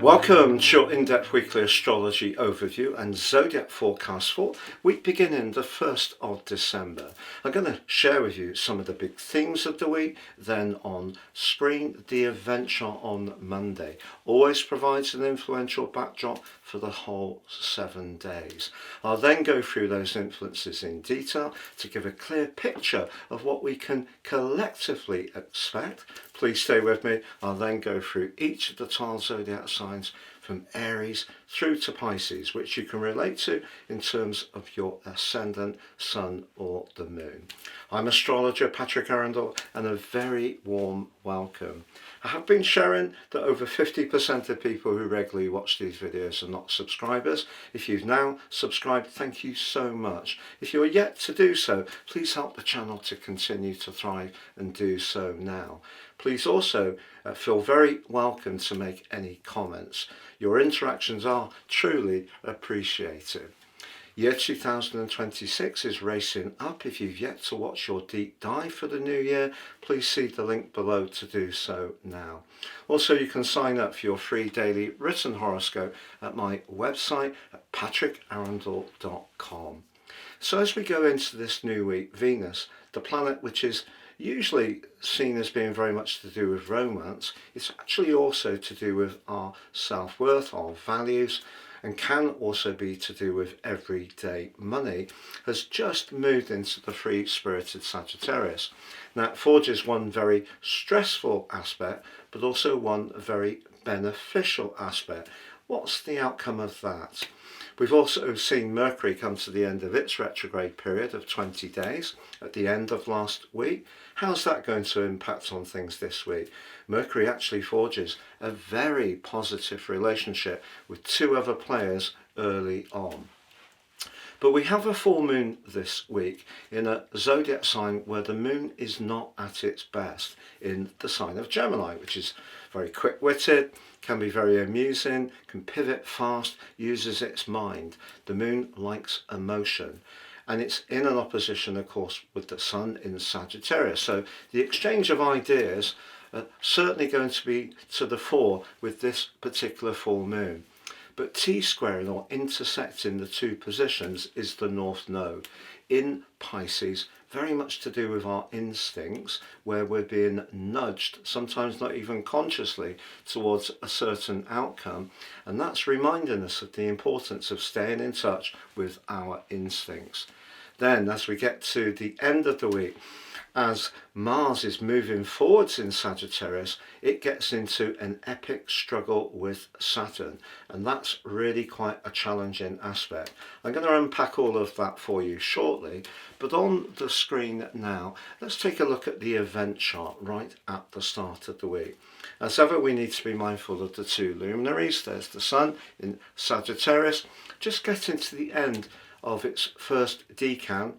Welcome to your in-depth weekly astrology overview and zodiac forecast for week beginning the 1st of December. I'm going to share with you some of the big themes of the week, then on screen the adventure on Monday. Always provides an influential backdrop for the whole 7 days. I'll then go through those influences in detail to give a clear picture of what we can collectively expect. Please stay with me. I'll then go through each of the tile zodiac signs from Aries through to Pisces, which you can relate to in terms of your ascendant, sun or the moon. I'm astrologer Patrick Arundell and a very warm welcome. I have been sharing that over 50% of people who regularly watch these videos are not subscribers. If you've now subscribed, thank you so much. If you're yet to do so, please help the channel to continue to thrive and do so now. Please also feel very welcome to make any comments. Your interactions are truly appreciated. Year 2026 is racing up. If you've yet to watch your deep dive for the new year, please see the link below to do so now. Also, you can sign up for your free daily written horoscope at my website at patrickarundell.com. So as we go into this new week, Venus, the planet which is usually seen as being very much to do with romance, it's actually also to do with our self-worth, our values, and can also be to do with everyday money, has just moved into the free-spirited Sagittarius. Now it forges one very stressful aspect, but also one very beneficial aspect. What's the outcome of that? We've also seen Mercury come to the end of its retrograde period of 20 days at the end of last week. How's that going to impact on things this week? Mercury actually forges a very positive relationship with two other players early on. But we have a full moon this week in a zodiac sign where the moon is not at its best, in the sign of Gemini, which is very quick-witted, can be very amusing, can pivot fast, uses its mind. The moon likes emotion. And it's in an opposition, of course, with the sun in Sagittarius. So the exchange of ideas are certainly going to be to the fore with this particular full moon. But T-squaring or intersecting the two positions is the North Node in Pisces, very much to do with our instincts, where we're being nudged, sometimes not even consciously, towards a certain outcome. And that's reminding us of the importance of staying in touch with our instincts. Then, as we get to the end of the week, as Mars is moving forwards in Sagittarius, it gets into an epic struggle with Saturn, and that's really quite a challenging aspect. I'm going to unpack all of that for you shortly, but on the screen now, let's take a look at the event chart right at the start of the week. As ever, we need to be mindful of the two luminaries. There's the Sun in Sagittarius, just getting to the end of its first decan.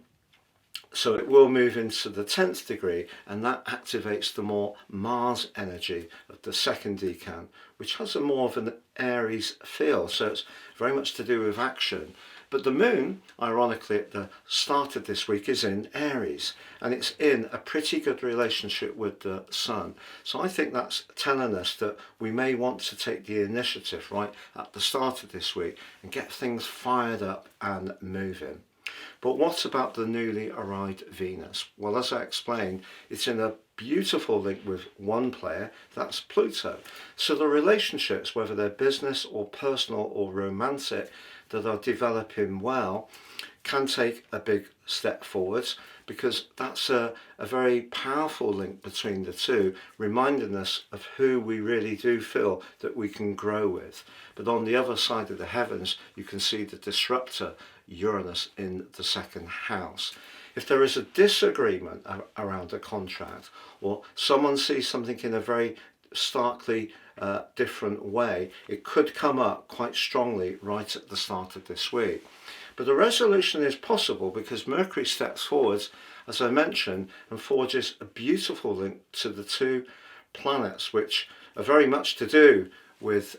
So it will move into the 10th degree, and that activates the more Mars energy of the second decan, which has a more of an Aries feel. So it's very much to do with action. But the moon, ironically, at the start of this week is in Aries, and it's in a pretty good relationship with the sun. So I think that's telling us that we may want to take the initiative right at the start of this week and get things fired up and moving. But what about the newly arrived Venus? Well, as I explained, it's in a beautiful link with one player, that's Pluto. So the relationships, whether they're business or personal or romantic, that are developing well, can take a big step forwards, because that's a very powerful link between the two, reminding us of who we really do feel that we can grow with. But on the other side of the heavens, you can see the disruptor, Uranus, in the second house. If there is a disagreement around a contract, or someone sees something in a very starkly different way, it could come up quite strongly right at the start of this week. But the resolution is possible because Mercury steps forwards, as I mentioned, and forges a beautiful link to the two planets, which are very much to do with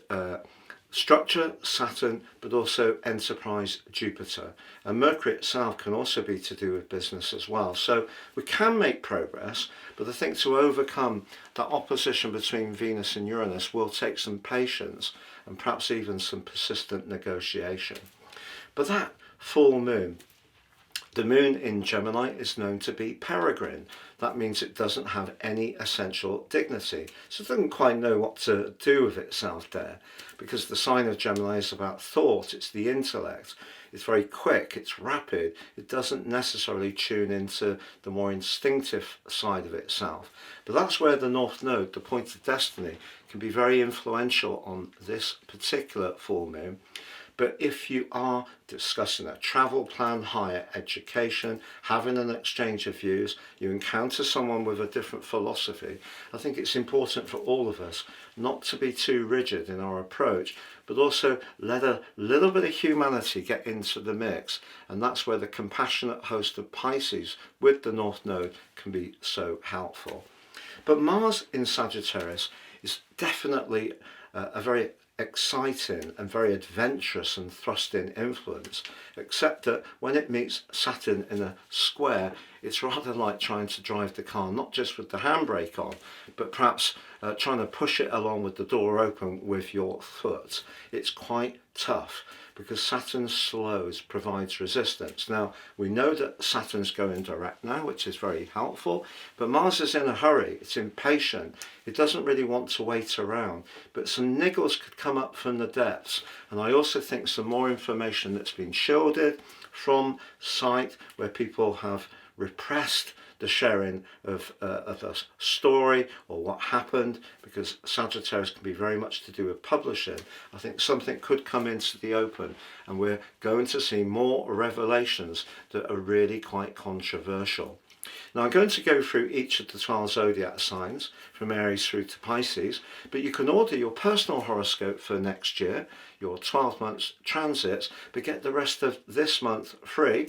Structure, Saturn, but also enterprise, Jupiter. And Mercury itself can also be to do with business as well. So we can make progress, but I think to overcome that opposition between Venus and Uranus will take some patience and perhaps even some persistent negotiation. But that full moon, the moon in Gemini, is known to be peregrine. That means it doesn't have any essential dignity. So it doesn't quite know what to do with itself there, because the sign of Gemini is about thought, it's the intellect. It's very quick, it's rapid, it doesn't necessarily tune into the more instinctive side of itself. But that's where the North Node, the point of destiny, can be very influential on this particular full moon. But if you are discussing a travel plan, higher education, having an exchange of views, you encounter someone with a different philosophy, I think it's important for all of us not to be too rigid in our approach, but also let a little bit of humanity get into the mix. And that's where the compassionate host of Pisces with the North Node can be so helpful. But Mars in Sagittarius is definitely a very exciting and very adventurous and thrusting influence, except that when it meets Saturn in a square, it's rather like trying to drive the car, not just with the handbrake on, but perhaps trying to push it along with the door open with your foot. It's quite tough because Saturn slows, provides resistance. Now, we know that Saturn's going direct now, which is very helpful, but Mars is in a hurry, it's impatient, it doesn't really want to wait around, but some niggles could come up from the depths. And I also think some more information that's been shielded from sight, where people have repressed the sharing of a story or what happened, because Sagittarius can be very much to do with publishing. I think something could come into the open, and we're going to see more revelations that are really quite controversial. Now, I'm going to go through each of the 12 zodiac signs from Aries through to Pisces, but you can order your personal horoscope for next year, your 12 months transits, but get the rest of this month free,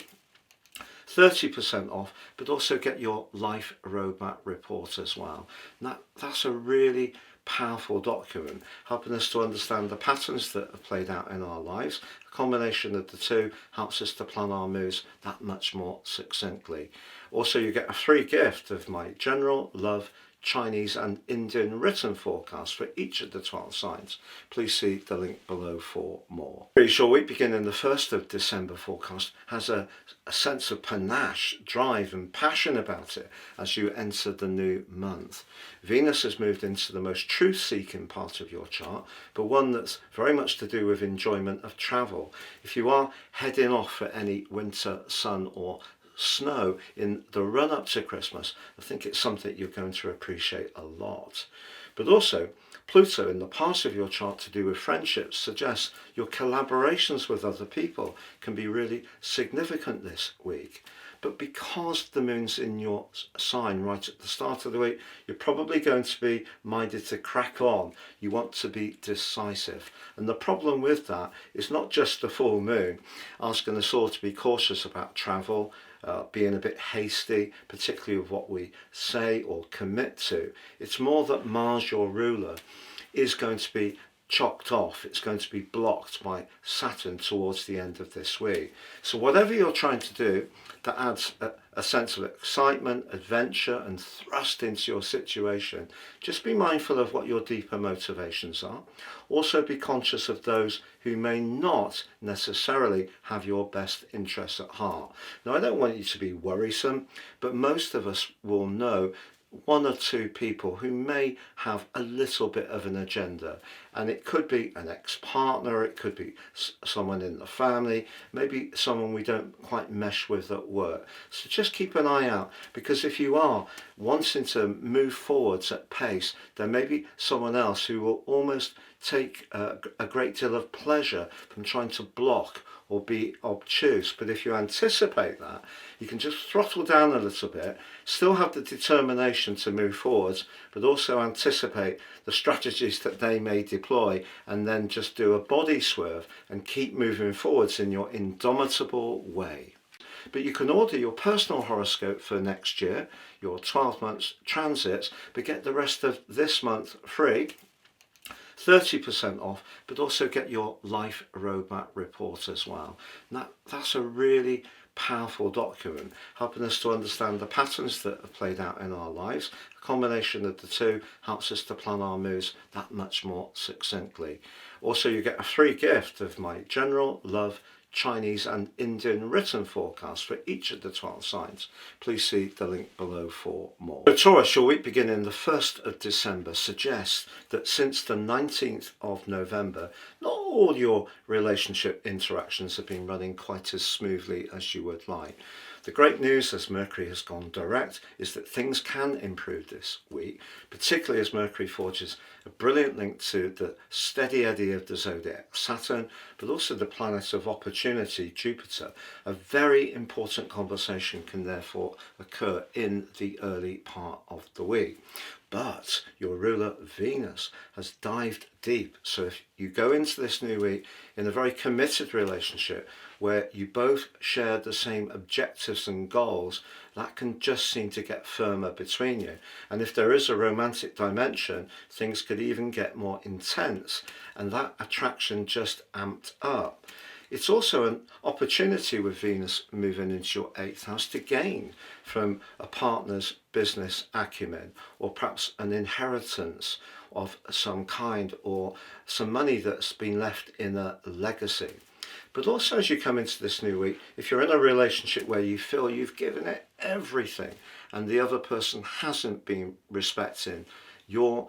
30% off, but also get your life roadmap report as well. Now, that's a really powerful document, helping us to understand the patterns that have played out in our lives. A combination of the two helps us to plan our moves that much more succinctly. Also, you get a free gift of my general, love, Chinese and Indian written forecast for each of the 12 signs. Please see the link below for more. Pretty sure week beginning the 1st of December forecast has a sense of panache, drive and passion about it as you enter the new month. Venus has moved into the most truth-seeking part of your chart, but one that's very much to do with enjoyment of travel. If you are heading off for any winter sun or snow in the run-up to Christmas, I think it's something you're going to appreciate a lot. But also, Pluto in the part of your chart to do with friendships suggests your collaborations with other people can be really significant this week. But because the moon's in your sign right at the start of the week, you're probably going to be minded to crack on. You want to be decisive. And the problem with that is not just the full moon asking us all to be cautious about travel, being a bit hasty, particularly with what we say or commit to. It's more that Mars, your ruler, is going to be chocked off. It's going to be blocked by Saturn towards the end of this week. So whatever you're trying to do that adds a sense of excitement, adventure and thrust into your situation, just be mindful of what your deeper motivations are. Also be conscious of those who may not necessarily have your best interests at heart. Now, I don't want you to be worrisome, but most of us will know one or two people who may have a little bit of an agenda, and it could be an ex-partner, it could be someone in the family, maybe someone we don't quite mesh with at work. So just keep an eye out, because if you are wanting to move forwards at pace, there may be someone else who will almost take a great deal of pleasure from trying to block or be obtuse. But if you anticipate that, you can just throttle down a little bit, still have the determination to move forwards, but also anticipate the strategies that they may deploy, and then just do a body swerve and keep moving forwards in your indomitable way. But you can order your personal horoscope for next year, your 12 months transits, but get the rest of this month free, 30% off, but also get your life roadmap report as well. And that's a really powerful document, helping us to understand the patterns that have played out in our lives. A combination of the two helps us to plan our moves that much more succinctly. Also, you get a free gift of my general, love, Chinese and Indian written forecast for each of the 12 signs. Please see the link below for more. So Taurus, your week beginning the 1st of December suggests that since the 19th of November, not all your relationship interactions have been running quite as smoothly as you would like. The great news, as Mercury has gone direct, is that things can improve this week, particularly as Mercury forges a brilliant link to the steady eddy of the Zodiac, Saturn, but also the planet of opportunity, Jupiter. A very important conversation can therefore occur in the early part of the week. But your ruler Venus has dived deep. So if you go into this new week in a very committed relationship where you both share the same objectives and goals, that can just seem to get firmer between you. And if there is a romantic dimension, things could even get more intense, and that attraction just amped up. It's also an opportunity with Venus moving into your 8th house to gain from a partner's business acumen, or perhaps an inheritance of some kind, or some money that's been left in a legacy. But also, as you come into this new week, if you're in a relationship where you feel you've given it everything and the other person hasn't been respecting your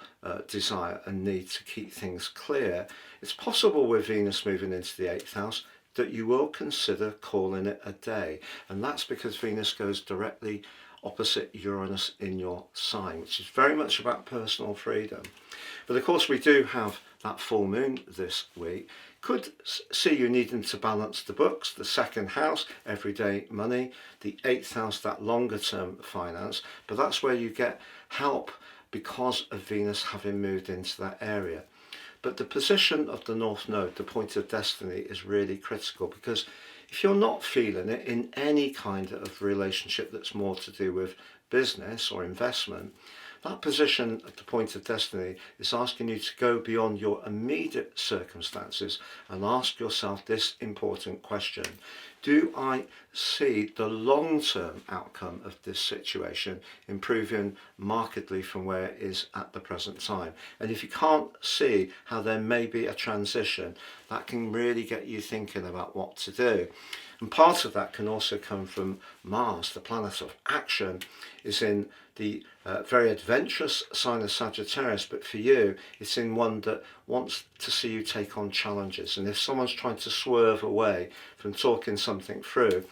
desire and need to keep things clear, it's possible with Venus moving into the 8th house that you will consider calling it a day. And that's because Venus goes directly opposite Uranus in your sign, which is very much about personal freedom. But of course, we do have that full moon this week. Could see you needing to balance the books, the 2nd house, everyday money, the 8th house, that longer term finance, but that's where you get help because of Venus having moved into that area. But the position of the North Node, the point of destiny, is really critical, because if you're not feeling it in any kind of relationship that's more to do with business or investment, that position at the point of destiny is asking you to go beyond your immediate circumstances and ask yourself this important question: do I see the long-term outcome of this situation improving markedly from where it is at the present time? And if you can't see how there may be a transition, that can really get you thinking about what to do. And part of that can also come from Mars, the planet of action, is in the very adventurous sign of Sagittarius, but for you it's in one that wants to see you take on challenges. And if someone's trying to swerve away from talking something through,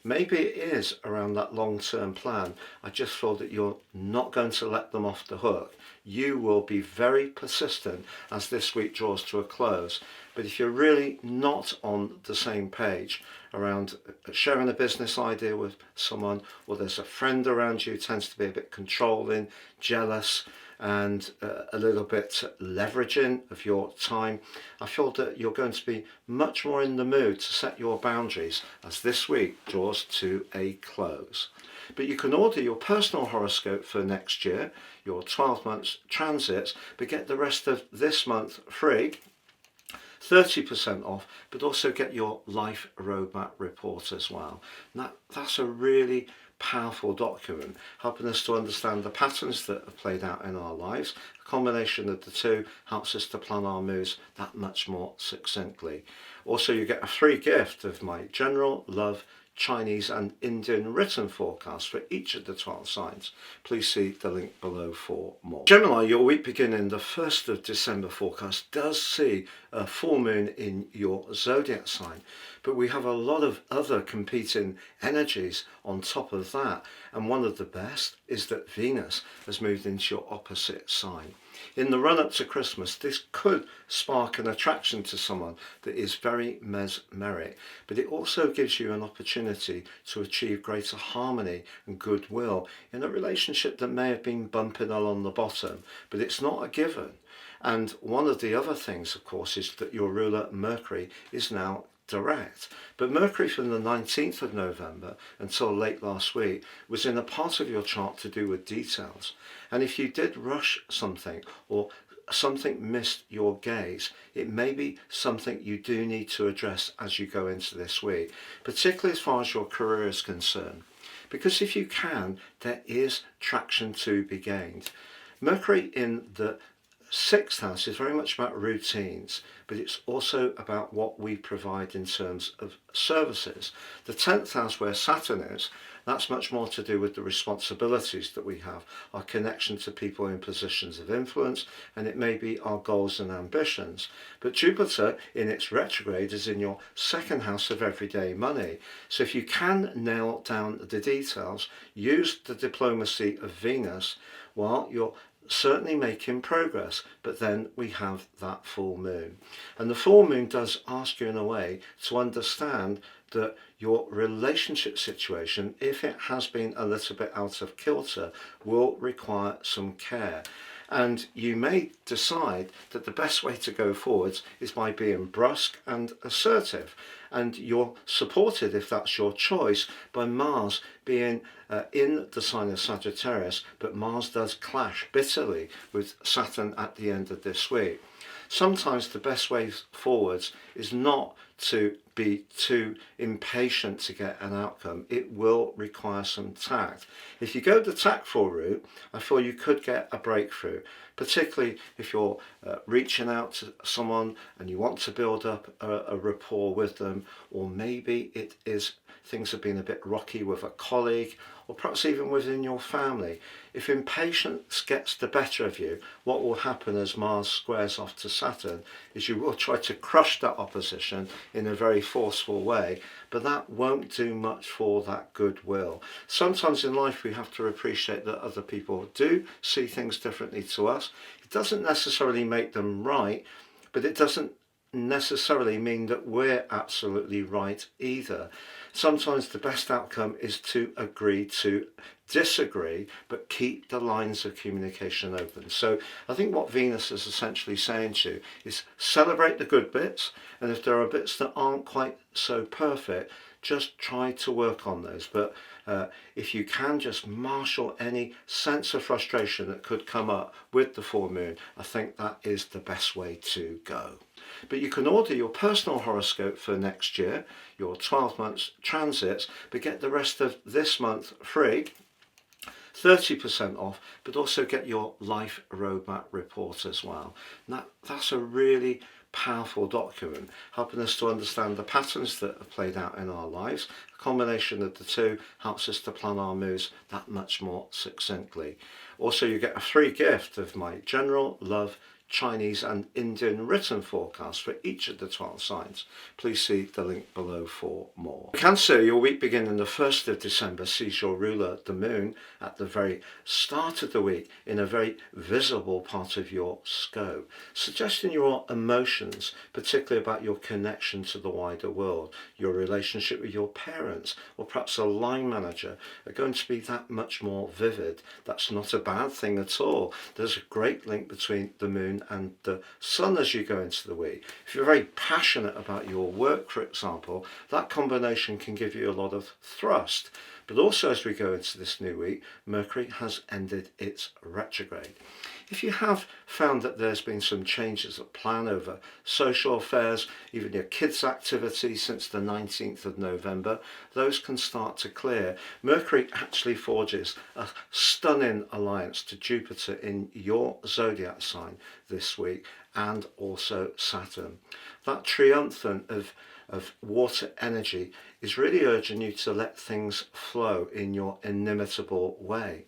maybe it is around that long-term plan. I just feel that you're not going to let them off the hook. You will be very persistent as this week draws to a close. But if you're really not on the same page around sharing a business idea with someone, or there's a friend around you who tends to be a bit controlling, jealous, and a little bit leveraging of your time, I feel that you're going to be much more in the mood to set your boundaries as this week draws to a close. But you can order your personal horoscope for next year, your 12 months transits, but get the rest of this month free, 30% off, but also get your life roadmap report as well. And that's a really powerful document, helping us to understand the patterns that have played out in our lives. A combination of the two helps us to plan our moves that much more succinctly. Also, you get a free gift of my general, love, Chinese and Indian written forecast for each of the 12 signs. Please see the link below for more. Gemini, your week beginning the 1st of December forecast does see a full moon in your zodiac sign, but we have a lot of other competing energies on top of that, and one of the best is that Venus has moved into your opposite sign. In the run-up to Christmas, this could spark an attraction to someone that is very mesmeric, but it also gives you an opportunity to achieve greater harmony and goodwill in a relationship that may have been bumping along the bottom, but it's not a given. And one of the other things, of course, is that your ruler Mercury is now direct. But Mercury from the 19th of November until late last week was in a part of your chart to do with details. And if you did rush something or something missed your gaze, it may be something you do need to address as you go into this week, particularly as far as your career is concerned. Because if you can, there is traction to be gained. Mercury in the 6th house is very much about routines, but it's also about what we provide in terms of services. The 10th house, where Saturn is, that's much more to do with the responsibilities that we have, our connection to people in positions of influence, and it may be our goals and ambitions. But Jupiter in its retrograde is in your 2nd house of everyday money. So if you can nail down the details, use the diplomacy of Venus, while you're certainly making progress. But then we have that full moon, and the full moon does ask you in a way to understand that your relationship situation, if it has been a little bit out of kilter, will require some care. And you may decide that the best way to go forwards is by being brusque and assertive. And you're supported, if that's your choice, by Mars being in the sign of Sagittarius, but Mars does clash bitterly with Saturn at the end of this week. Sometimes the best way forwards is not to be too impatient to get an outcome. It will require some tact. If you go the tactful route, I feel you could get a breakthrough, particularly if you're reaching out to someone and you want to build up a rapport with them, or maybe it is things have been a bit rocky with a colleague, or perhaps even within your family. If impatience gets the better of you, what will happen as Mars squares off to Saturn is you will try to crush that opposition in a very forceful way, but that won't do much for that goodwill. Sometimes in life we have to appreciate that other people do see things differently to us. It doesn't necessarily make them right, but it doesn't necessarily mean that we're absolutely right either. Sometimes the best outcome is to agree to disagree, but keep the lines of communication open. So I think what Venus is essentially saying to you is celebrate the good bits, and if there are bits that aren't quite so perfect, just try to work on those. But if you can just marshal any sense of frustration that could come up with the full moon, I think that is the best way to go. But you can order your personal horoscope for next year, your 12 months transits, but get the rest of this month free, 30% off, but also get your life roadmap report as well. Now, that's a really powerful document, helping us to understand the patterns that have played out in our lives. A combination of the two helps us to plan our moves that much more succinctly. Also, you get a free gift of my general love Chinese and Indian written forecast for each of the 12 signs. Please see the link below for more. Cancer, your week beginning the 1st of December sees your ruler, the moon, at the very start of the week in a very visible part of your scope, suggesting your emotions, particularly about your connection to the wider world, your relationship with your parents, or perhaps a line manager, are going to be that much more vivid. That's not a bad thing at all. There's a great link between the moon and the sun as you go into the week. If you're very passionate about your work, for example, that combination can give you a lot of thrust. But also as we go into this new week, Mercury has ended its retrograde. If you have found that there's been some changes of plan over social affairs, even your kids' activities since the 19th of November, those can start to clear. Mercury actually forges a stunning alliance to Jupiter in your zodiac sign this week, and also Saturn. That triumphant of water energy is really urging you to let things flow in your inimitable way.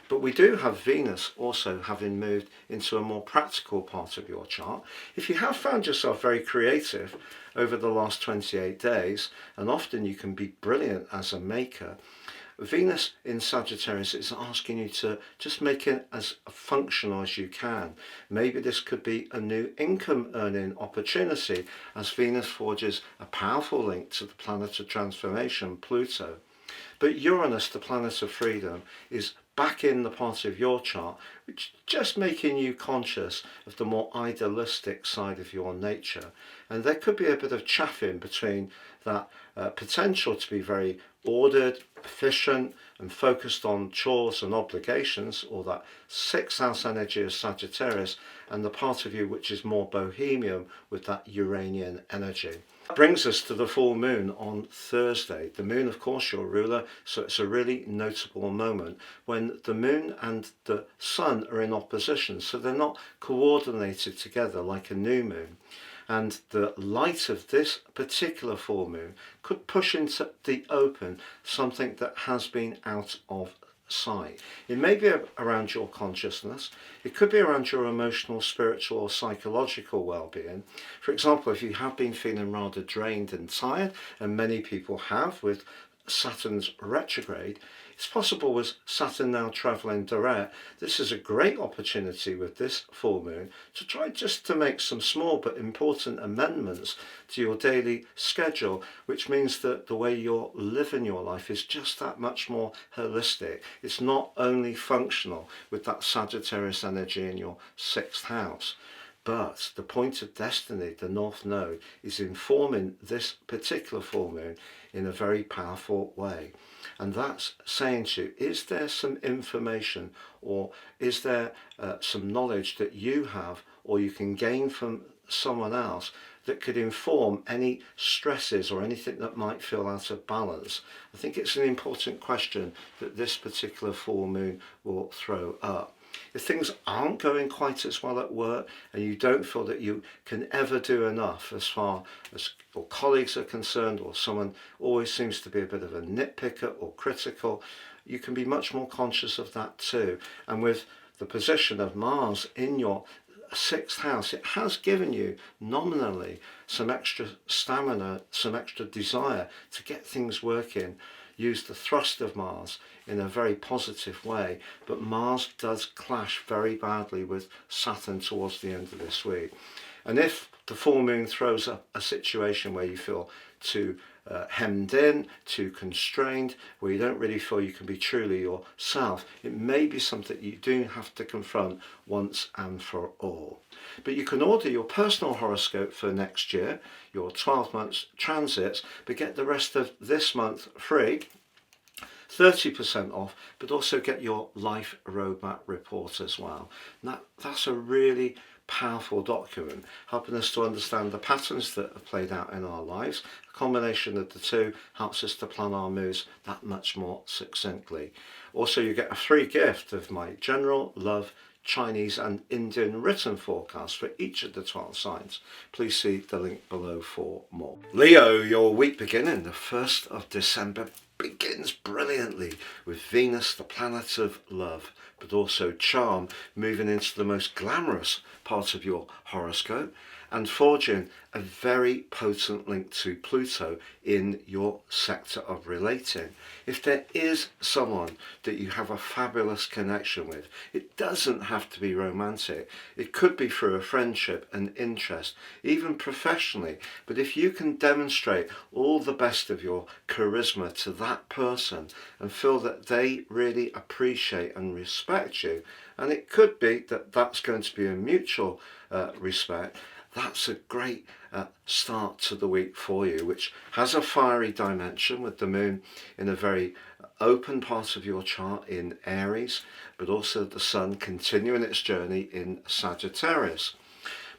But we do have Venus also having moved into a more practical part of your chart. If you have found yourself very creative over the last 28 days, and often you can be brilliant as a maker, Venus in Sagittarius is asking you to just make it as functional as you can. Maybe this could be a new income earning opportunity as Venus forges a powerful link to the planet of transformation, Pluto. But Uranus, the planet of freedom, is back in the part of your chart which is just making you conscious of the more idealistic side of your nature. And there could be a bit of chaffing between that potential to be very ordered, efficient and focused on chores and obligations, or that sixth house energy of Sagittarius, and the part of you which is more bohemian with that Uranian energy. That brings us to the full moon on Thursday. The moon, of course, your ruler, so it's a really notable moment when the moon and the sun are in opposition, so they're not coordinated together like a new moon. And the light of this particular full moon could push into the open something that has been out of sight. It may be around your consciousness, it could be around your emotional, spiritual or psychological well-being. For example, if you have been feeling rather drained and tired, and many people have with Saturn's retrograde, it's possible with Saturn now travelling direct, this is a great opportunity with this full moon to try just to make some small but important amendments to your daily schedule, which means that the way you're living your life is just that much more holistic. It's not only functional with that Sagittarius energy in your sixth house. But the point of destiny, the North Node, is informing this particular full moon in a very powerful way. And that's saying to you, is there some information or is there some knowledge that you have or you can gain from someone else that could inform any stresses or anything that might feel out of balance? I think it's an important question that this particular full moon will throw up. If things aren't going quite as well at work and you don't feel that you can ever do enough as far as your colleagues are concerned, or someone always seems to be a bit of a nitpicker or critical, you can be much more conscious of that too. And with the position of Mars in your sixth house, it has given you nominally some extra stamina, some extra desire to get things working. Use the thrust of Mars in a very positive way, but Mars does clash very badly with Saturn towards the end of this week. And if the full moon throws up a situation where you feel too hemmed in, too constrained, where you don't really feel you can be truly yourself, it may be something you do have to confront once and for all. But you can order your personal horoscope for next year, your 12 months transits, but get the rest of this month free, 30% off, but also get your life roadmap report as well. Now, that's a really powerful document, helping us to understand the patterns that have played out in our lives. A combination of the two helps us to plan our moves that much more succinctly. Also, you get a free gift of my general, love, Chinese and Indian written forecast for each of the 12 signs. Please see the link below for more. Leo, your week beginning the 1st of December begins brilliantly with Venus, the planet of love, but also charm, moving into the most glamorous part of your horoscope and forging a very potent link to Pluto in your sector of relating. If there is someone that you have a fabulous connection with, it doesn't have to be romantic. It could be through a friendship, an interest, even professionally. But if you can demonstrate all the best of your charisma to that person and feel that they really appreciate and respect you, and it could be that that's going to be a mutual respect, that's a great start to the week for you, which has a fiery dimension with the moon in a very open part of your chart in Aries, but also the sun continuing its journey in Sagittarius.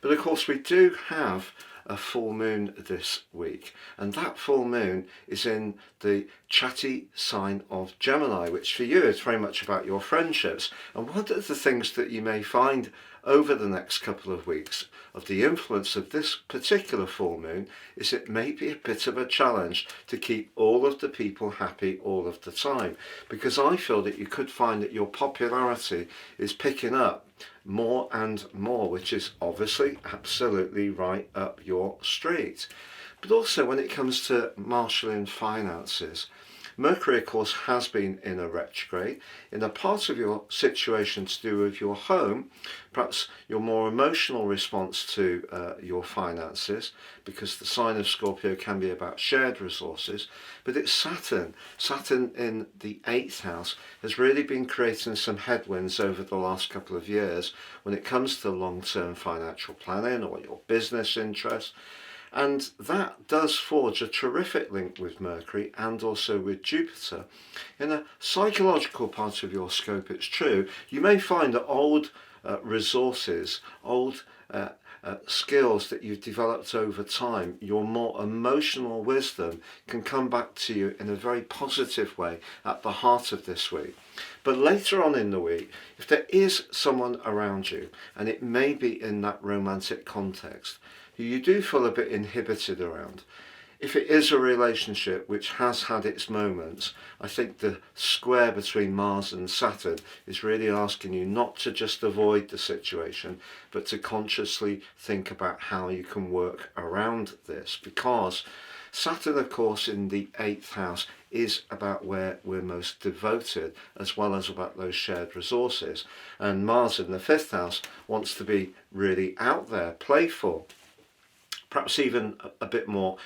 But of course we do have a full moon this week, and that full moon is in the chatty sign of Gemini, which for you is very much about your friendships. And one of the things that you may find over the next couple of weeks of the influence of this particular full moon is it may be a bit of a challenge to keep all of the people happy all of the time, because I feel that you could find that your popularity is picking up more and more, which is obviously absolutely right up your street. But also when it comes to marshalling finances, Mercury, of course, has been in a retrograde in a part of your situation to do with your home, perhaps your more emotional response to your finances, because the sign of Scorpio can be about shared resources. But it's Saturn. Saturn in the 8th house has really been creating some headwinds over the last couple of years when it comes to long-term financial planning or your business interests. And that does forge a terrific link with Mercury and also with Jupiter. In a psychological part of your scope, it's true, you may find that old resources, old skills that you've developed over time, your more emotional wisdom can come back to you in a very positive way at the heart of this week. But later on in the week, if there is someone around you, and it may be in that romantic context, who you do feel a bit inhibited around, if it is a relationship which has had its moments, I think the square between Mars and Saturn is really asking you not to just avoid the situation, but to consciously think about how you can work around this. Because Saturn, of course, in the 8th house is about where we're most devoted, as well as about those shared resources. And Mars in the 5th house wants to be really out there, playful, perhaps even a bit more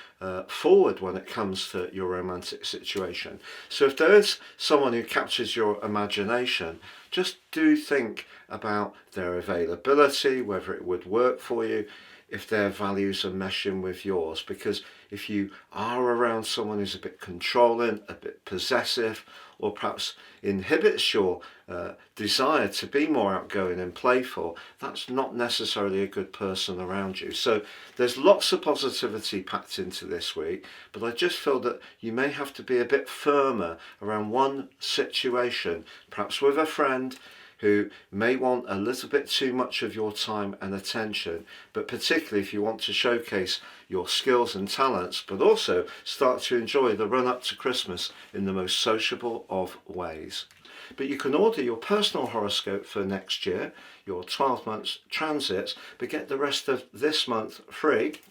forward when it comes to your romantic situation. So if there is someone who captures your imagination, just do think about their availability, whether it would work for you, if their values are meshing with yours. Because if you are around someone who's a bit controlling, a bit possessive, or perhaps inhibits your desire to be more outgoing and playful, that's not necessarily a good person around you. So there's lots of positivity packed into this week, but I just feel that you may have to be a bit firmer around one situation, perhaps with a friend who may want a little bit too much of your time and attention, but particularly if you want to showcase your skills and talents, but also start to enjoy the run up to Christmas in the most sociable of ways. But you can order your personal horoscope for next year, your 12 months transits, but get the rest of this month free,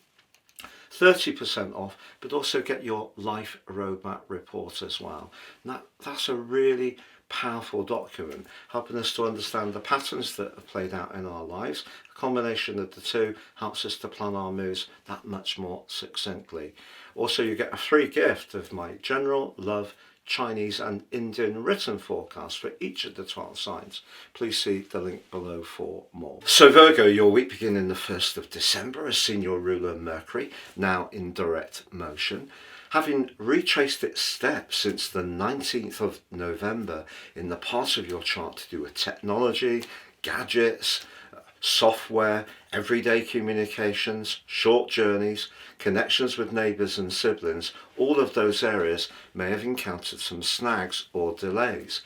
30% off, but also get your life roadmap report as well. Now, that's a really powerful document, helping us to understand the patterns that have played out in our lives. A combination of the two helps us to plan our moves that much more succinctly. Also, you get a free gift of my general, love, Chinese and Indian written forecast for each of the 12 signs. Please see the link below for more. So Virgo, your week beginning the 1st of December has seen your ruler Mercury now in direct motion, having retraced its steps since the 19th of November in the part of your chart to do with technology, gadgets, software, everyday communications, short journeys, connections with neighbours and siblings. All of those areas may have encountered some snags or delays.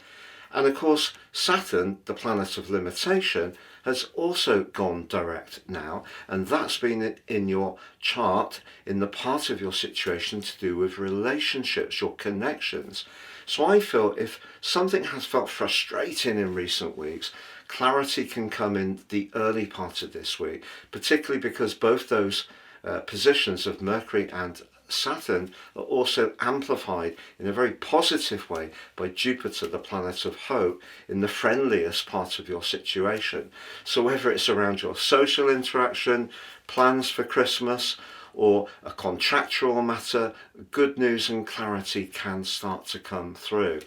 And of course, Saturn, the planet of limitation, has also gone direct now, and that's been in your chart in the part of your situation to do with relationships, your connections. So I feel if something has felt frustrating in recent weeks, clarity can come in the early part of this week, particularly because both those positions of Mercury and Saturn are also amplified in a very positive way by Jupiter, the planet of hope, in the friendliest part of your situation. So whether it's around your social interaction, plans for Christmas, or a contractual matter, good news and clarity can start to come through.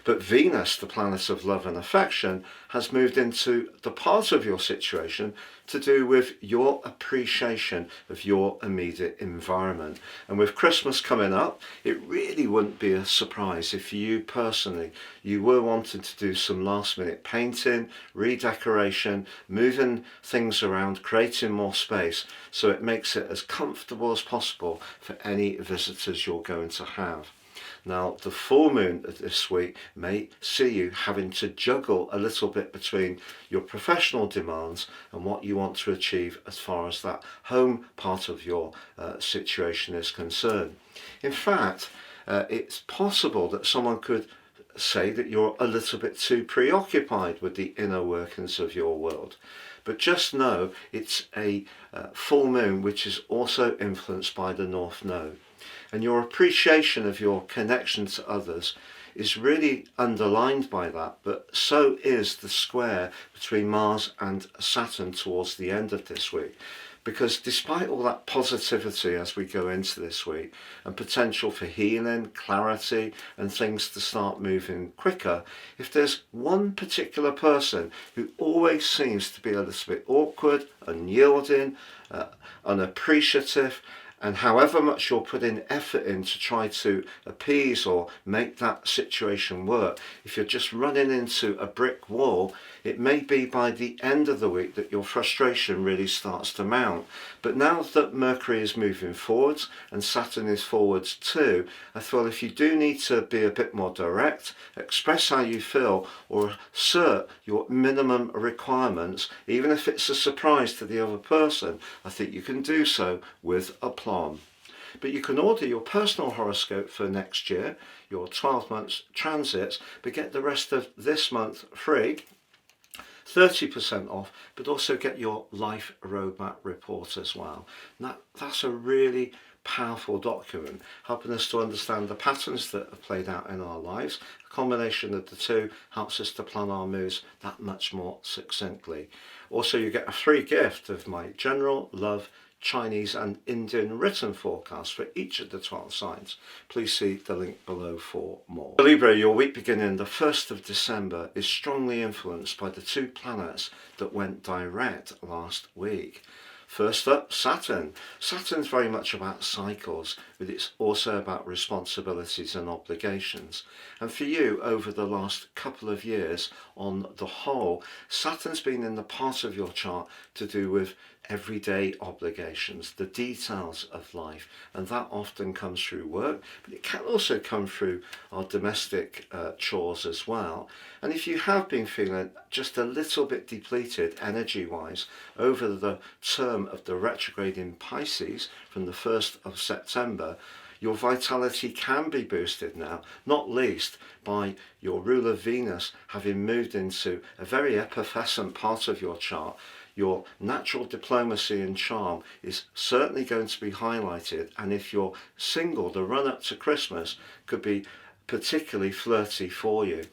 But Venus, the planet of love and affection, has moved into the part of your situation to do with your appreciation of your immediate environment. And with Christmas coming up, it really wouldn't be a surprise if you personally, you were wanting to do some last minute painting, redecoration, moving things around, creating more space, so it makes it as comfortable as possible for any visitors you're going to have. Now, the full moon of this week may see you having to juggle a little bit between your professional demands and what you want to achieve as far as that home part of your situation is concerned. In fact, it's possible that someone could say that you're a little bit too preoccupied with the inner workings of your world. But just know it's a full moon which is also influenced by the North Node. And your appreciation of your connection to others is really underlined by that, but so is the square between Mars and Saturn towards the end of this week. Because despite all that positivity as we go into this week and potential for healing, clarity and things to start moving quicker, if there's one particular person who always seems to be a little bit awkward, unyielding, unappreciative, and however much you're putting effort in to try to appease or make that situation work, if you're just running into a brick wall, it may be by the end of the week that your frustration really starts to mount. But now that Mercury is moving forwards and Saturn is forwards too, I feel if you do need to be a bit more direct, express how you feel or assert your minimum requirements, even if it's a surprise to the other person, I think you can do so with aplomb. But you can order your personal horoscope for next year, your 12 months transits, but get the rest of this month free, 30% off, but also get your life roadmap report as well. Now, that's a really powerful document, helping us to understand the patterns that have played out in our lives. A combination of the two helps us to plan our moves that much more succinctly. Also, you get a free gift of my general love Chinese and Indian written forecast for each of the 12 signs. Please see the link below for more. Libra, your week beginning the 1st of December is strongly influenced by the two planets that went direct last week. First up, Saturn. Saturn's very much about cycles, but it's also about responsibilities and obligations. And for you, over the last couple of years, on the whole, Saturn's been in the part of your chart to do with everyday obligations, the details of life, and that often comes through work, but it can also come through our domestic chores as well. And if you have been feeling just a little bit depleted energy wise over the term of the retrograde in Pisces from the 1st of September, your vitality can be boosted now, not least by your ruler Venus having moved into a very effervescent part of your chart. Your natural diplomacy and charm is certainly going to be highlighted, and if you're single, the run up to Christmas could be particularly flirty for you.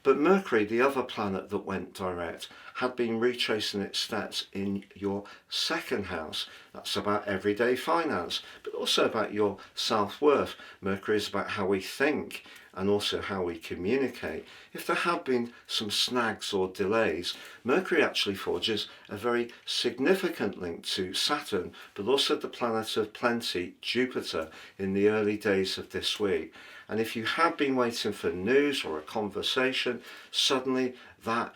But Mercury, the other planet that went direct, had been retracing its steps in your second house. That's about everyday finance, but also about your self-worth. Mercury is about how we think and also how we communicate. If there have been some snags or delays, Mercury actually forges a very significant link to Saturn, but also the planet of plenty, Jupiter, in the early days of this week. And if you have been waiting for news or a conversation, suddenly that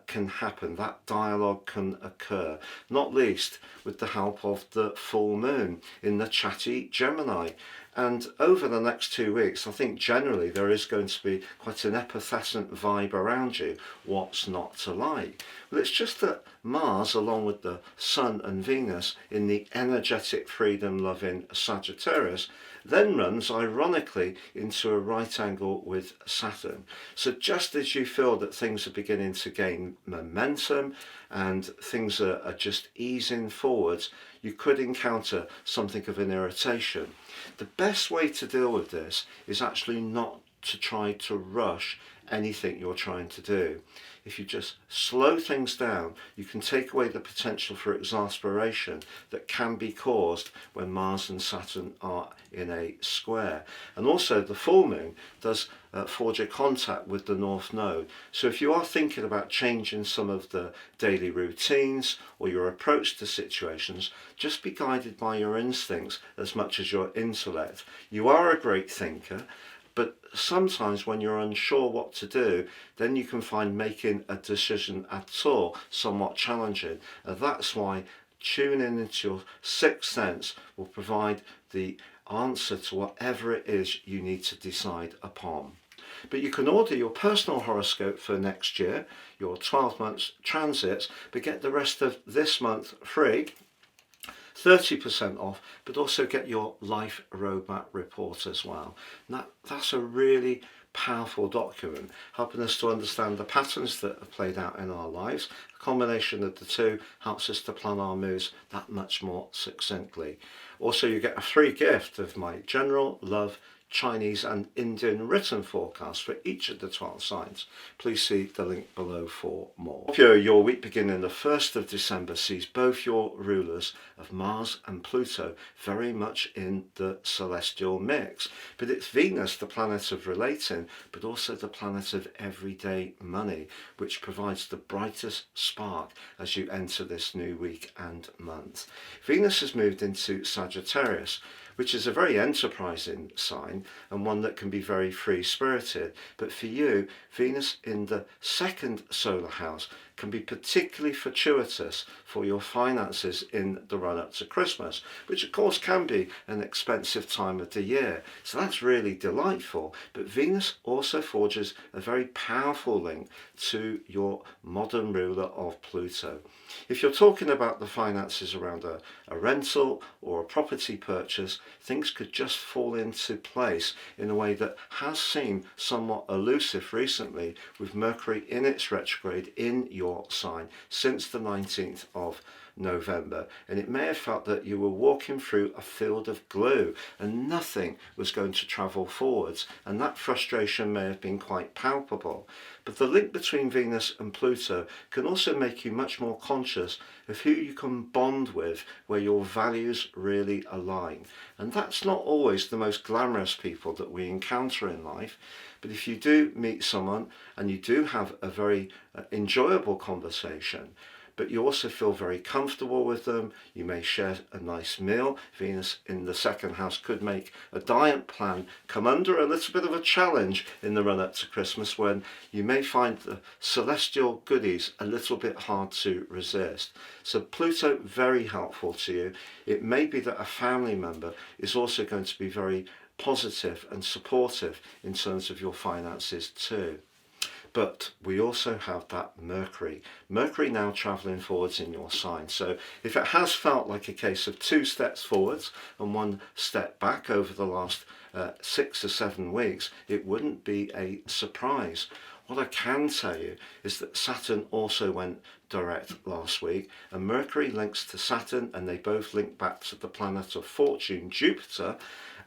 can happen, that dialogue can occur, not least with the help of the full moon in the chatty Gemini. And over the next 2 weeks, I think generally there is going to be quite an effervescent vibe around you. What's not to like? Well, it's just that Mars, along with the Sun and Venus in the energetic, freedom-loving Sagittarius, then runs ironically into a right angle with Saturn. So just as you feel that things are beginning to gain momentum and things are just easing forwards, you could encounter something of an irritation. The best way to deal with this is actually not to try to rush anything you're trying to do. If you just slow things down, you can take away the potential for exasperation that can be caused when Mars and Saturn are in a square. And also the full moon does forge a contact with the North Node. So if you are thinking about changing some of the daily routines or your approach to situations, just be guided by your instincts as much as your intellect. You are a great thinker, but sometimes when you're unsure what to do, then you can find making a decision at all somewhat challenging. And that's why tuning into your sixth sense will provide the answer to whatever it is you need to decide upon. But you can order your personal horoscope for next year, your 12 months transits, but get the rest of this month free, 30% off, but also get your life roadmap report as well. Now, that's a really powerful document, helping us to understand the patterns that have played out in our lives. A combination of the two helps us to plan our moves that much more succinctly. Also, you get a free gift of my general, love, Chinese and Indian written forecast for each of the 12 signs. Please see the link below for more. Scorpio, your week beginning the 1st of December sees both your rulers of Mars and Pluto very much in the celestial mix. But it's Venus, the planet of relating, but also the planet of everyday money, which provides the brightest spark as you enter this new week and month. Venus has moved into Sagittarius, which is a very enterprising sign and one that can be very free-spirited. But for you, Venus in the second solar house can be particularly fortuitous for your finances in the run-up to Christmas, which of course can be an expensive time of the year. So that's really delightful. But Venus also forges a very powerful link to your modern ruler of Pluto. If you're talking about the finances around a rental or a property purchase, things could just fall into place in a way that has seemed somewhat elusive recently, with Mercury in its retrograde in your sign since the 19th of November, and it may have felt that you were walking through a field of glue and nothing was going to travel forwards, and that frustration may have been quite palpable. But the link between Venus and Pluto can also make you much more conscious of who you can bond with, where your values really align. And that's not always the most glamorous people that we encounter in life. But if you do meet someone and you do have a very enjoyable conversation, but you also feel very comfortable with them, you may share a nice meal. Venus in the second house could make a diet plan come under a little bit of a challenge in the run-up to Christmas, when you may find the celestial goodies a little bit hard to resist. So Pluto, very helpful to you. It may be that a family member is also going to be very positive and supportive in terms of your finances too. But we also have that Mercury now travelling forwards in your sign. So if it has felt like a case of 2 steps forwards and 1 step back over the last 6 or 7 weeks, it wouldn't be a surprise. What I can tell you is that Saturn also went direct last week, and Mercury links to Saturn, and they both link back to the planet of fortune, Jupiter,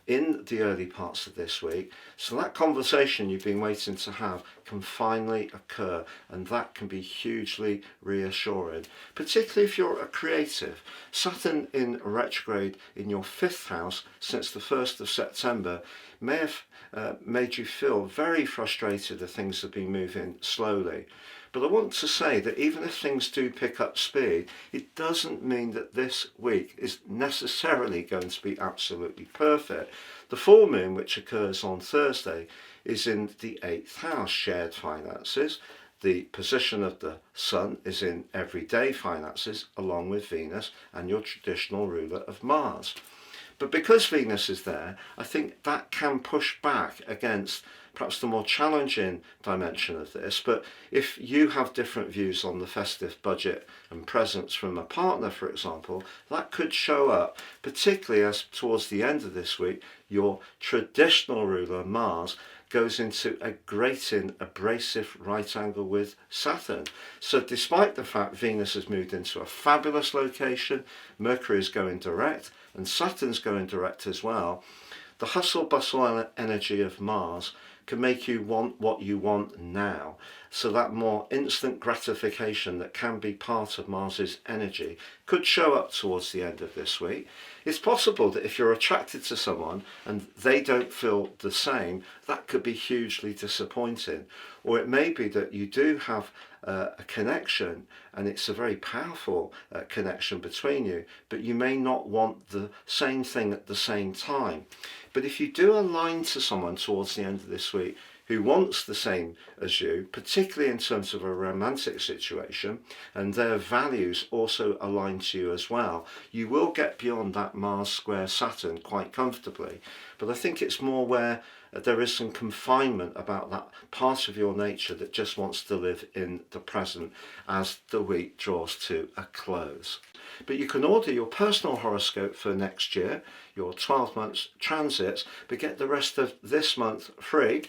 in the early parts of this week. So that conversation you've been waiting to have can finally occur, and that can be hugely reassuring, particularly if you're a creative. Saturn in retrograde in your 5th house since the 1st of September may have made you feel very frustrated that things have been moving slowly. But I want to say that even if things do pick up speed, it doesn't mean that this week is necessarily going to be absolutely perfect. The full moon, which occurs on Thursday, is in the 8th house, shared finances. The position of the Sun is in everyday finances, along with Venus and your traditional ruler of Mars. But because Venus is there, I think that can push back against perhaps the more challenging dimension of this. But if you have different views on the festive budget and presents from a partner, for example, that could show up, particularly as towards the end of this week, your traditional ruler, Mars, goes into a grating, abrasive right angle with Saturn. So despite the fact Venus has moved into a fabulous location, Mercury is going direct, and Saturn's going direct as well, the hustle bustle energy of Mars can make you want what you want now. So that more instant gratification that can be part of Mars's energy could show up towards the end of this week. It's possible that if you're attracted to someone and they don't feel the same, that could be hugely disappointing. Or it may be that you do have a connection, and it's a very powerful connection between you, but you may not want the same thing at the same time. But if you do align to someone towards the end of this week who wants the same as you, particularly in terms of a romantic situation, and their values also align to you as well, you will get beyond that Mars square Saturn quite comfortably. But I think it's more where there is some confinement about that part of your nature that just wants to live in the present as the week draws to a close. But you can order your personal horoscope for next year, your 12 months transits, but get the rest of this month free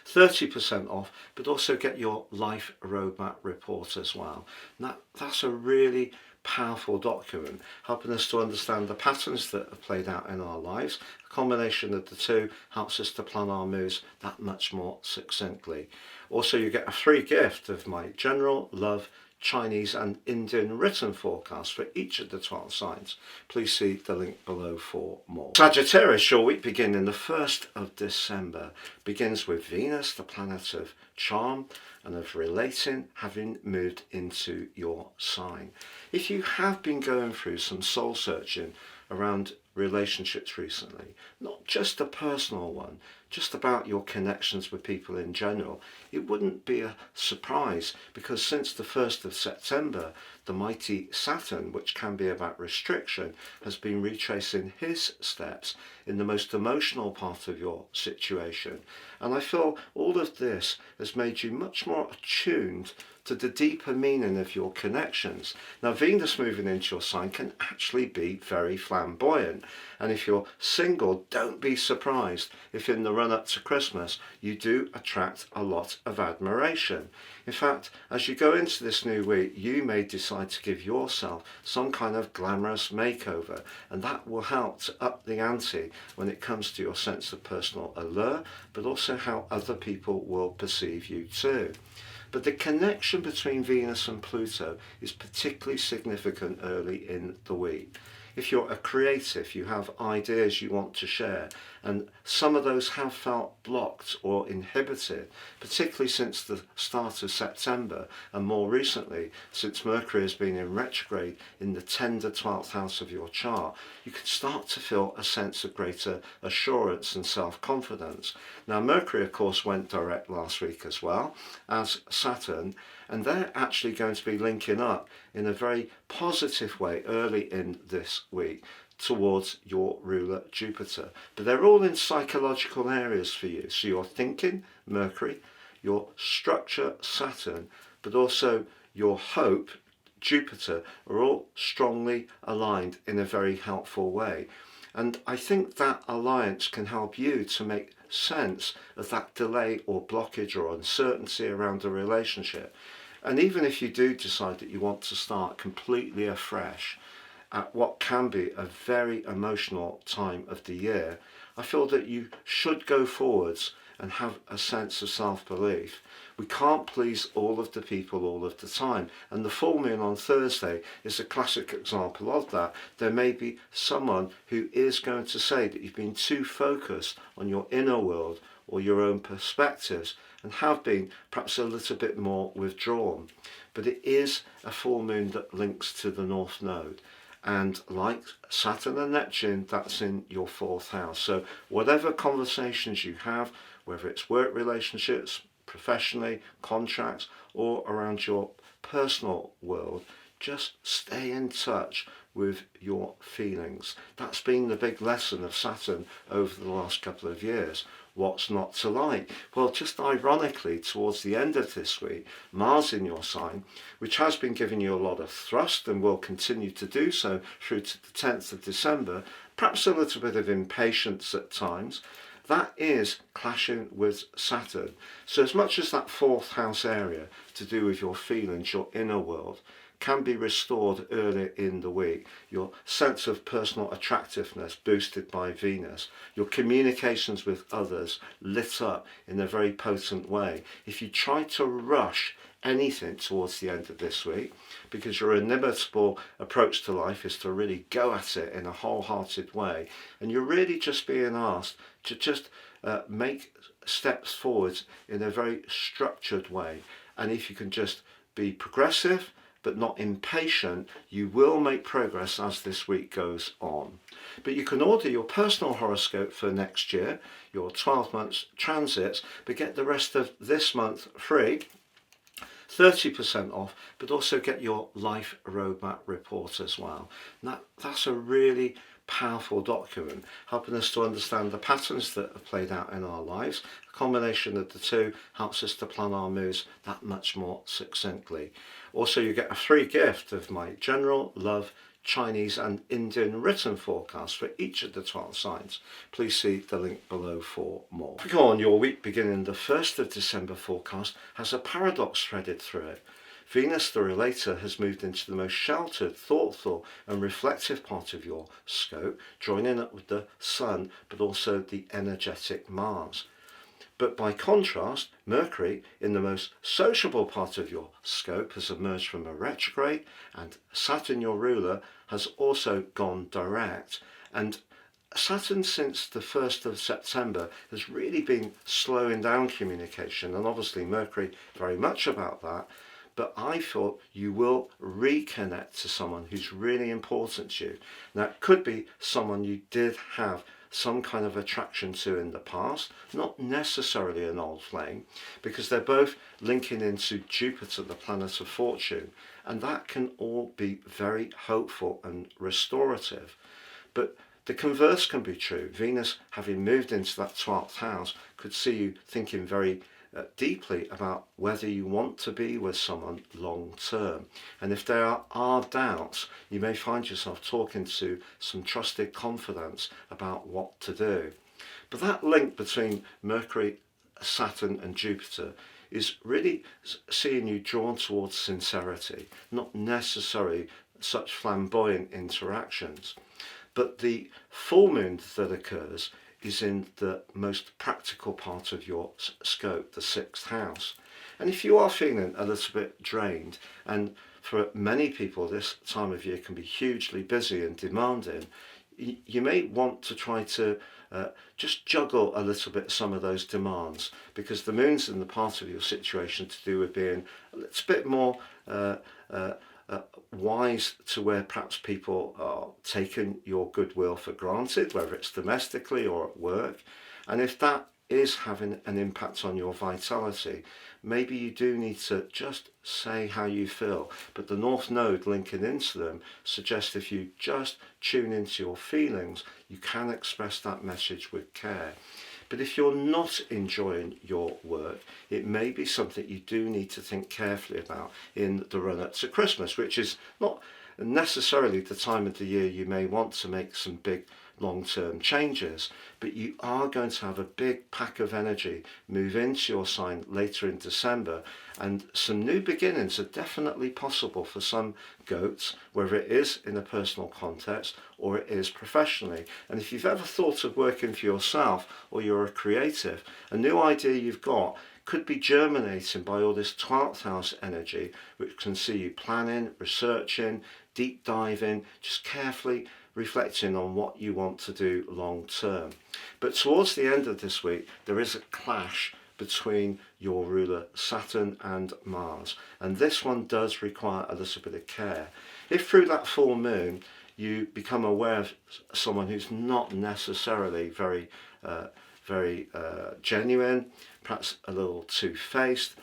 30% off, but also get your life roadmap report as well. And that's a really powerful document, helping us to understand the patterns that have played out in our lives. A combination of the two helps us to plan our moves that much more succinctly. Also, you get a free gift of my general, love, Chinese and Indian written forecast for each of the 12 signs. Please see the link below for more. Sagittarius, your week beginning the 1st of December begins with Venus, the planet of charm and of relating, having moved into your sign. If you have been going through some soul searching around relationships recently, not just a personal one, just about your connections with people in general, it wouldn't be a surprise, because since the 1st of September, the mighty Saturn, which can be about restriction, has been retracing his steps in the most emotional part of your situation. And I feel all of this has made you much more attuned to the deeper meaning of your connections. Now, Venus moving into your sign can actually be very flamboyant. And if you're single, don't be surprised if in the run-up to Christmas you do attract a lot of admiration. In fact, as you go into this new week, you may decide to give yourself some kind of glamorous makeover, and that will help to up the ante when it comes to your sense of personal allure, but also how other people will perceive you too. But the connection between Venus and Pluto is particularly significant early in the week. If you're a creative, you have ideas you want to share, and some of those have felt blocked or inhibited, particularly since the start of September, and more recently since Mercury has been in retrograde in the tender 12th house of your chart, you can start to feel a sense of greater assurance and self-confidence. Now, Mercury, of course, went direct last week as well as Saturn, and they're actually going to be linking up in a very positive way early in this week towards your ruler Jupiter. But they're all in psychological areas for you. So your thinking, Mercury, your structure, Saturn, but also your hope, Jupiter, are all strongly aligned in a very helpful way. And I think that alliance can help you to make sense of that delay or blockage or uncertainty around a relationship. And even if you do decide that you want to start completely afresh at what can be a very emotional time of the year, I feel that you should go forwards and have a sense of self-belief. We can't please all of the people all of the time, and the full moon on Thursday is a classic example of that. There may be someone who is going to say that you've been too focused on your inner world or your own perspectives and have been perhaps a little bit more withdrawn. But it is a full moon that links to the North Node. And like Saturn and Neptune, that's in your 4th house. So whatever conversations you have, whether it's work relationships, professionally, contracts, or around your personal world, just stay in touch with your feelings. That's been the big lesson of Saturn over the last couple of years. What's not to like? Well, just ironically, towards the end of this week, Mars in your sign, which has been giving you a lot of thrust and will continue to do so through to the 10th of December, perhaps a little bit of impatience at times, that is clashing with Saturn. So as much as that 4th house area to do with your feelings, your inner world, can be restored earlier in the week, your sense of personal attractiveness boosted by Venus, your communications with others lit up in a very potent way. If you try to rush anything towards the end of this week, because your inimitable approach to life is to really go at it in a wholehearted way, and you're really just being asked to just make steps forwards in a very structured way. And if you can just be progressive but not impatient, you will make progress as this week goes on. But you can order your personal horoscope for next year, your 12 months transits, but get the rest of this month free, 30% off, but also get your life roadmap report as well. And that's a really powerful document, helping us to understand the patterns that have played out in our lives. A combination of the two helps us to plan our moves that much more succinctly. Also, you get a free gift of my general, love, Chinese and Indian written forecasts for each of the 12 signs. Please see the link below for more. Capricorn, your week beginning the 1st of December forecast has a paradox threaded through it. Venus, the relator, has moved into the most sheltered, thoughtful and reflective part of your scope, joining up with the Sun, but also the energetic Mars. But by contrast, Mercury, in the most sociable part of your scope, has emerged from a retrograde, and Saturn, your ruler, has also gone direct. And Saturn, since the 1st of September, has really been slowing down communication, and obviously Mercury very much about that. But I thought you will reconnect to someone who's really important to you. Now, it could be someone you did have some kind of attraction to in the past, not necessarily an old flame, because they're both linking into Jupiter, the planet of fortune, and that can all be very hopeful and restorative. But the converse can be true. Venus, having moved into that 12th house, could see you thinking very deeply about whether you want to be with someone long term. And if there are doubts, you may find yourself talking to some trusted confidants about what to do. But that link between Mercury, Saturn and Jupiter is really seeing you drawn towards sincerity, not necessarily such flamboyant interactions. But the full moon that occurs is in the most practical part of your scope, the 6th house. And if you are feeling a little bit drained, and for many people this time of year can be hugely busy and demanding, you may want to try to just juggle a little bit some of those demands, because the moon's in the part of your situation to do with being a little bit more wise to where perhaps people are taking your goodwill for granted, whether it's domestically or at work. And if that is having an impact on your vitality, maybe you do need to just say how you feel. But the North Node linking into them suggests if you just tune into your feelings, you can express that message with care. But if you're not enjoying your work, it may be something you do need to think carefully about in the run-up to Christmas, which is not necessarily the time of the year you may want to make some big long-term changes, but you are going to have a big pack of energy move into your sign later in December, and some new beginnings are definitely possible for some goats, whether it is in a personal context or it is professionally. And if you've ever thought of working for yourself, or you're a creative, a new idea you've got could be germinating by all this 12th house energy, which can see you planning, researching, deep diving, just carefully reflecting on what you want to do long term. But towards the end of this week, there is a clash between your ruler Saturn and Mars, and this one does require a little bit of care. If through that full moon you become aware of someone who's not necessarily very genuine, perhaps a little two-faced,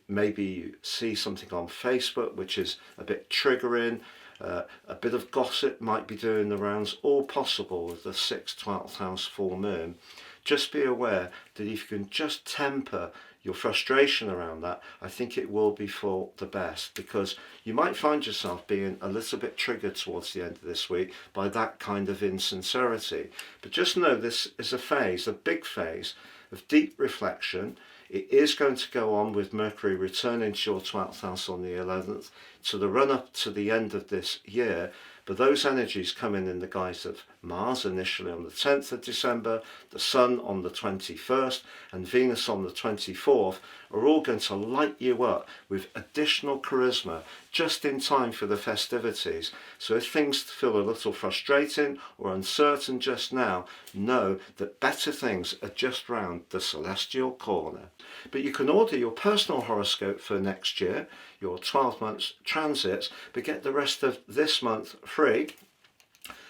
maybe you see something on Facebook which is a bit triggering, a bit of gossip might be doing the rounds, all possible with the 6th, 12th house full moon. Just be aware that if you can just temper your frustration around that, I think it will be for the best, because you might find yourself being a little bit triggered towards the end of this week by that kind of insincerity. But just know this is a phase, a big phase of deep reflection. It is going to go on with Mercury returning to your 12th house on the 11th to the run up to the end of this year. But those energies come in the guise of Mars initially on the 10th of December, the Sun on the 21st, and Venus on the 24th are all going to light you up with additional charisma just in time for the festivities. So if things feel a little frustrating or uncertain just now, know that better things are just round the celestial corner. But you can order your personal horoscope for next year, your 12 months transits, but get the rest of this month free,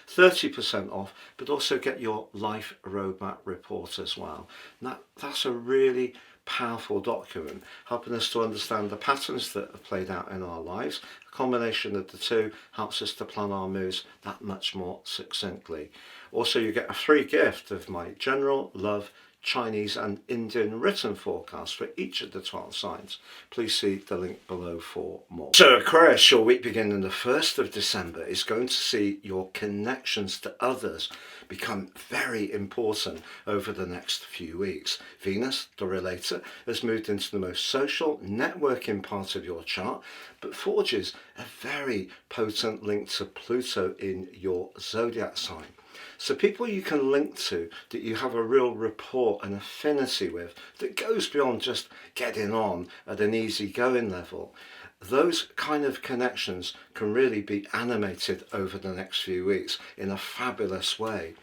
30% off, but also get your life roadmap report as well. That's a really powerful document, helping us to understand the patterns that have played out in our lives. A combination of the two helps us to plan our moves that much more succinctly. Also, you get a free gift of my general love Chinese and Indian written forecast for each of the 12 signs. Please see the link below for more. So Aquarius, your week beginning the 1st of December is going to see your connections to others become very important over the next few weeks. Venus, the relator, has moved into the most social, networking part of your chart, but forges a very potent link to Pluto in your zodiac sign. So people you can link to that you have a real rapport and affinity with that goes beyond just getting on at an easygoing level. Those kind of connections can really be animated over the next few weeks in a fabulous way.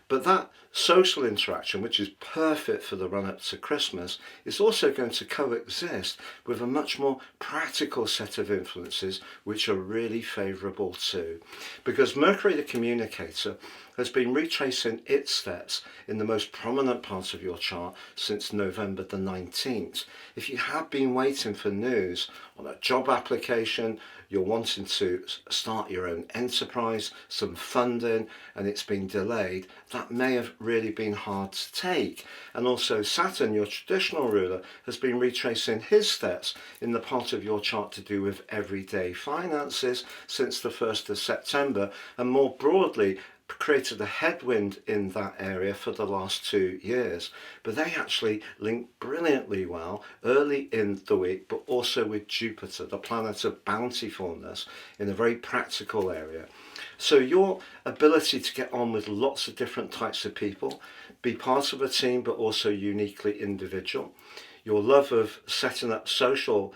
But that social interaction, which is perfect for the run-up to Christmas, is also going to coexist with a much more practical set of influences which are really favourable too. Because Mercury the communicator has been retracing its steps in the most prominent part of your chart since November the 19th. If you have been waiting for news on a job application, you're wanting to start your own enterprise, some funding, and it's been delayed, that may have really been hard to take. And also Saturn, your traditional ruler, has been retracing his steps in the part of your chart to do with everyday finances since the 1st of September, and more broadly created a headwind in that area for the last 2 years. But they actually link brilliantly well early in the week, but also with Jupiter, the planet of bountifulness, in a very practical area. So your ability to get on with lots of different types of people, be part of a team but also uniquely individual, your love of setting up social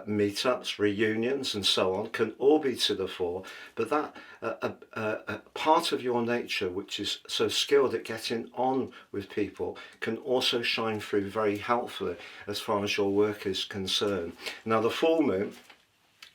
meetups, reunions and so on can all be to the fore, but that part of your nature which is so skilled at getting on with people can also shine through very helpfully as far as your work is concerned. Now the full moon,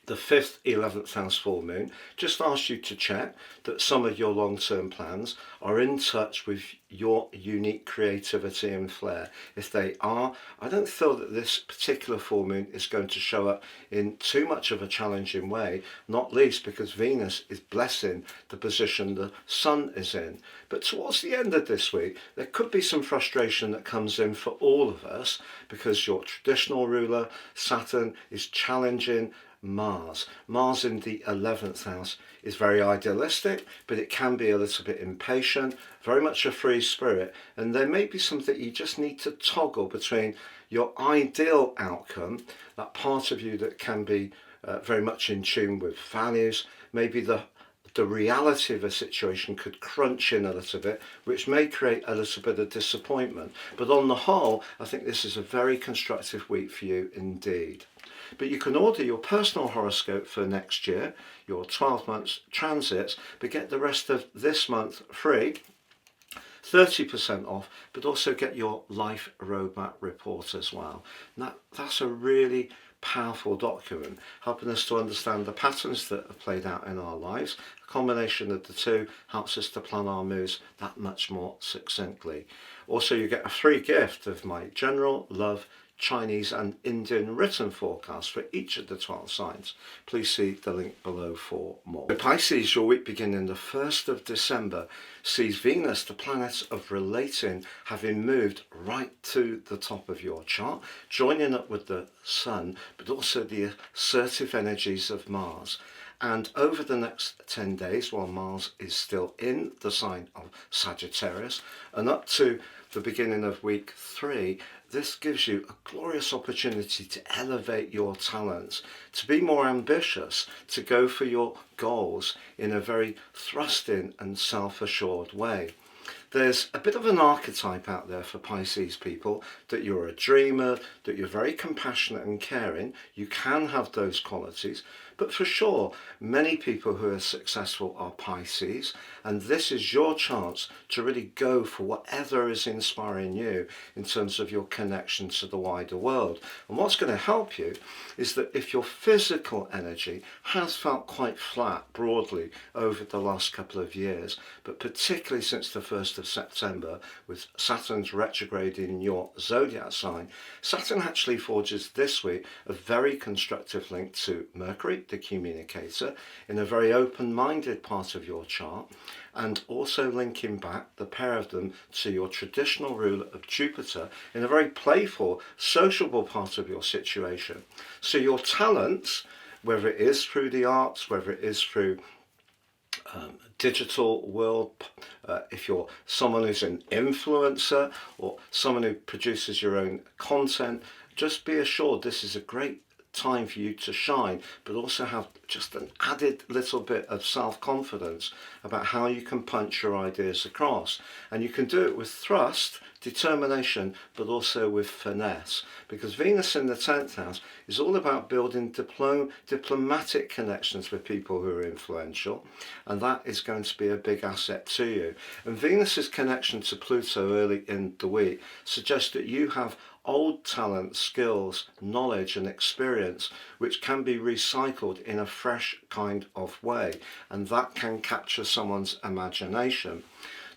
the 5th 11th house full moon, just asks you to check that some of your long-term plans are in touch with your unique creativity and flair. If they are, I don't feel that this particular full moon is going to show up in too much of a challenging way, not least because Venus is blessing the position the Sun is in. But towards the end of this week, there could be some frustration that comes in for all of us because your traditional ruler, Saturn, is challenging Mars. Mars in the 11th house is very idealistic, but it can be a little bit impatient, very much a free spirit, and there may be something you just need to toggle between your ideal outcome, that part of you that can be very much in tune with values, maybe the reality of a situation could crunch in a little bit, which may create a little bit of disappointment. But on the whole, I think this is a very constructive week for you indeed. But you can order your personal horoscope for next year, your 12 months transits, but get the rest of this month free, 30% off, but also get your life roadmap report as well. Now, that's a really powerful document, helping us to understand the patterns that have played out in our lives. A combination of the two helps us to plan our moves that much more succinctly. Also, you get a free gift of my general love Chinese and Indian written forecast for each of the 12 signs. Please see the link below for more. The Pisces, your week beginning the 1st of December, sees Venus, the planet of relating, having moved right to the top of your chart, joining up with the Sun, but also the assertive energies of Mars. And over the next 10 days, while Mars is still in the sign of Sagittarius, and up to the beginning of week 3, this gives you a glorious opportunity to elevate your talents, to be more ambitious, to go for your goals in a very thrusting and self-assured way. There's a bit of an archetype out there for Pisces people, that you're a dreamer, that you're very compassionate and caring. You can have those qualities, but for sure, many people who are successful are Pisces, and this is your chance to really go for whatever is inspiring you in terms of your connection to the wider world. And what's going to help you is that if your physical energy has felt quite flat broadly over the last couple of years, but particularly since the 1st 1st of September with Saturn's retrograde in your zodiac sign, Saturn actually forges this week a very constructive link to Mercury, the communicator, in a very open-minded part of your chart, and also linking back the pair of them to your traditional ruler of Jupiter in a very playful, sociable part of your situation. So your talents, whether it is through the arts, whether it is through digital world, if you're someone who's an influencer or someone who produces your own content, just be assured this is a great time for you to shine, but also have just an added little bit of self-confidence about how you can punch your ideas across. And you can do it with thrust, determination, but also with finesse, because Venus in the 10th house is all about building diplomatic connections with people who are influential, and that is going to be a big asset to you. And Venus's connection to Pluto early in the week suggests that you have old talent, skills, knowledge and experience which can be recycled in a fresh kind of way, and that can capture someone's imagination.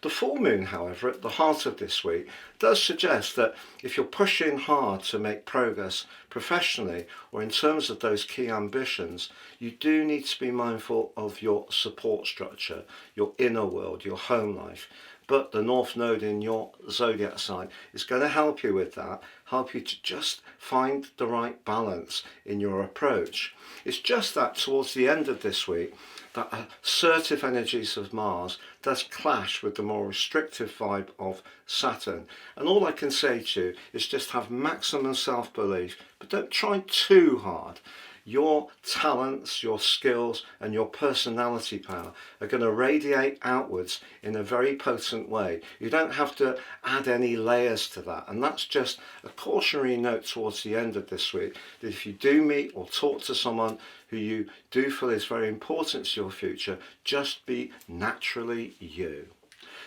The full moon, however, at the heart of this week does suggest that if you're pushing hard to make progress professionally or in terms of those key ambitions, you do need to be mindful of your support structure, your inner world, your home life. But the North Node in your zodiac sign is going to help you with that, help you to just find the right balance in your approach. It's just that towards the end of this week, that assertive energies of Mars does clash with the more restrictive vibe of Saturn. And all I can say to you is just have maximum self-belief, but don't try too hard. Your talents, your skills and your personality power are going to radiate outwards in a very potent way. You don't have to add any layers to that, and that's just a cautionary note towards the end of this week, that if you do meet or talk to someone who you do feel is very important to your future, just be naturally you.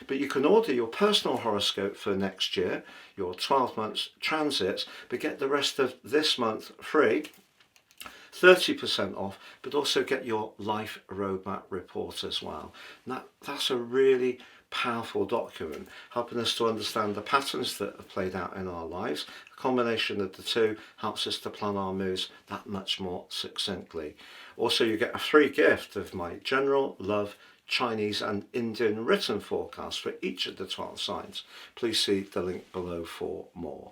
But you can order your personal horoscope for next year, your 12 months transits, but get the rest of this month free, 30% off, but also get your life roadmap report as well. That's a really powerful document, helping us to understand the patterns that have played out in our lives. A combination of the two helps us to plan our moves that much more succinctly. Also, you get a free gift of my general love Chinese and Indian written forecast for each of the 12 signs. Please see the link below for more.